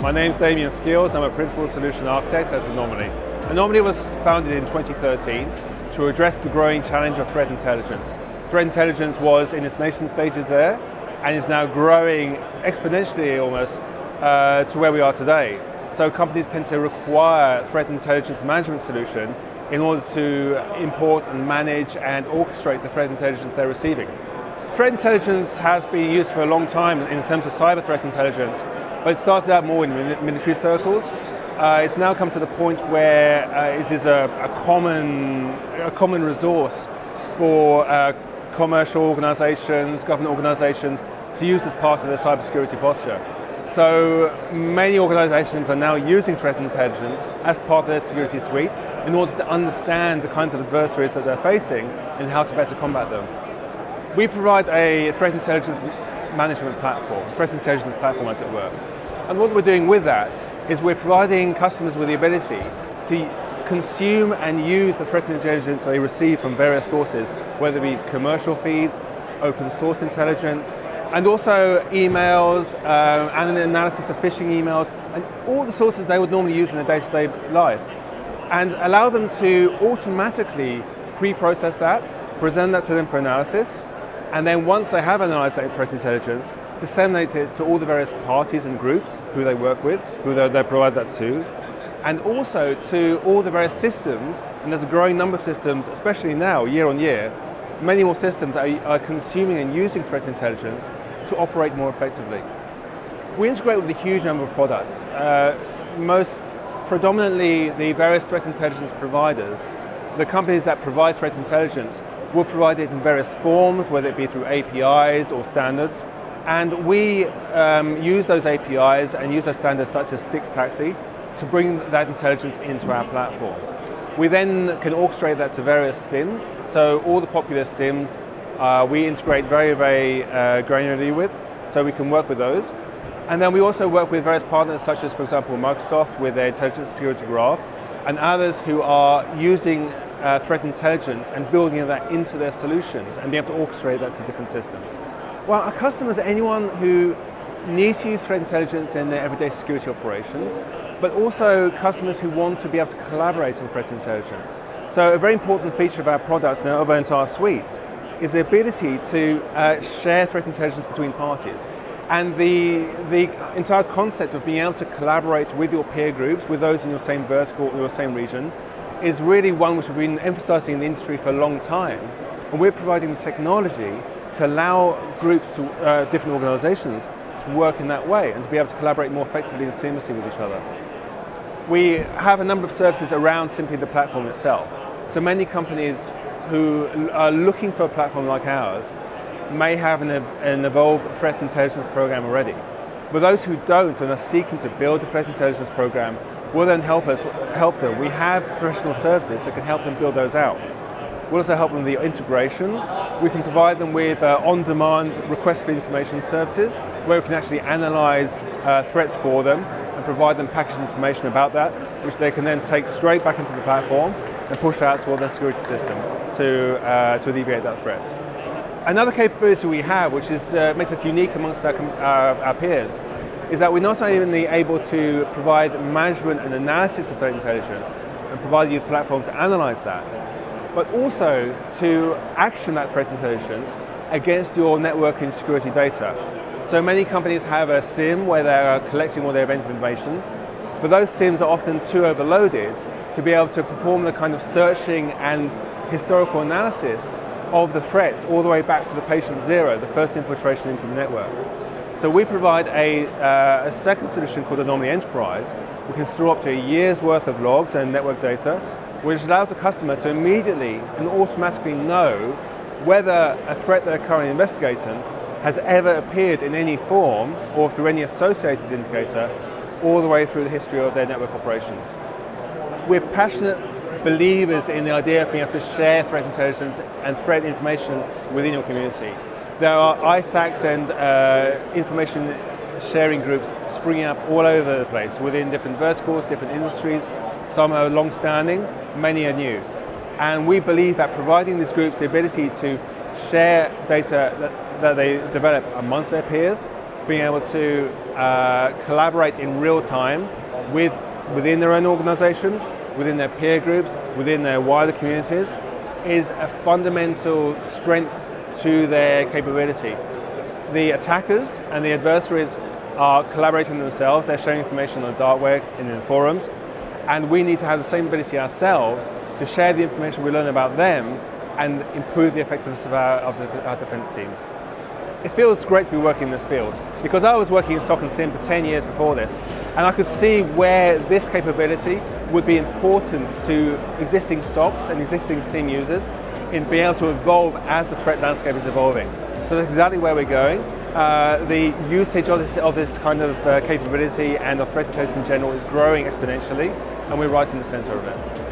My name's Damian Skeeles. I'm a Principal Solution Architect at Anomali. Anomali was founded in 2013 to address the growing challenge of threat intelligence. Threat intelligence was in its nascent stages there and is now growing exponentially almost to where we are today. So companies tend to require threat intelligence management solution in order to import and manage and orchestrate the threat intelligence they're receiving. Threat intelligence has been used for a long time in terms of cyber threat intelligence, but it started out more in military circles. It's now come to the point where it is a common resource for commercial organizations, government organizations to use as part of their cybersecurity posture. So many organizations are now using threat intelligence as part of their security suite in order to understand the kinds of adversaries that they're facing and how to better combat them. We provide a threat intelligence management platform, as it were. And what we're doing with that is we're providing customers with the ability to consume and use the threat intelligence they receive from various sources, whether it be commercial feeds, open source intelligence, and also emails, and an analysis of phishing emails, and all the sources they would normally use in their day-to-day life. And allow them to automatically pre-process that, present that to them for analysis, and then once they have analyzed that threat intelligence, disseminate it to all the various parties and groups who they work with, who they provide that to, and also to all the various systems, and there's a growing number of systems, especially now, year on year, many more systems are consuming and using threat intelligence to operate more effectively. We integrate with a huge number of products, most predominantly the various threat intelligence providers. The companies that provide threat intelligence will provide it in various forms, whether it be through APIs or standards. And we use those APIs and use those standards such as Stix Taxi to bring that intelligence into our platform. We then can orchestrate that to various SIMs. So all the popular SIMs we integrate very granularly with, so we can work with those. And then we also work with various partners such as, for example, Microsoft with their Intelligent Security Graph, and others who are using threat intelligence and building that into their solutions and being able to orchestrate that to different systems. Well, our customers are anyone who needs to use threat intelligence in their everyday security operations, but also customers who want to be able to collaborate on threat intelligence. So a very important feature of our product and of our entire suite is the ability to share threat intelligence between parties. And the entire concept of being able to collaborate with your peer groups, with those in your same vertical or your same region, is really one which we've been emphasizing in the industry for a long time. And we're providing the technology to allow groups, different organizations, to work in that way and to be able to collaborate more effectively and seamlessly with each other. We have a number of services around simply the platform itself. So many companies who are looking for a platform like ours may have an evolved threat intelligence program already. But those who don't and are seeking to build a threat intelligence program will then help them. We have professional services that can help them build those out. We'll also help them with the integrations. We can provide them with on-demand request for information services where we can actually analyze threats for them and provide them packaged information about that, which they can then take straight back into the platform and push out to all their security systems to alleviate that threat. Another capability we have, which makes us unique amongst our peers, is that we're not only able to provide management and analysis of threat intelligence and provide you the platform to analyze that, but also to action that threat intelligence against your networking security data. So many companies have a SIM where they are collecting all their event information, but those SIMs are often too overloaded to be able to perform the kind of searching and historical analysis of the threats all the way back to the patient zero, the first infiltration into the network. So we provide a second solution called Anomali Enterprise. We can store up to a year's worth of logs and network data, which allows the customer to immediately and automatically know whether a threat they're currently investigating has ever appeared in any form or through any associated indicator all the way through the history of their network operations. We're passionate believers in the idea of being able to share threat intelligence and threat information within your community. There are ISACs and information sharing groups springing up all over the place within different verticals, different industries. Some are long-standing, many are new. And we believe that providing these groups the ability to share data that they develop amongst their peers, being able to collaborate in real time within their own organizations, within their peer groups, within their wider communities, is a fundamental strength to their capability. The attackers and the adversaries are collaborating themselves, they're sharing information on the dark web and in the forums, and we need to have the same ability ourselves to share the information we learn about them and improve the effectiveness of our defense teams. It feels great to be working in this field because I was working in SOC and SIEM for 10 years before this, and I could see where this capability would be important to existing SOCs and existing SIEM users in being able to evolve as the threat landscape is evolving. So that's exactly where we're going. The usage of this kind of capability and of threat intelligence in general is growing exponentially, and we're right in the center of it.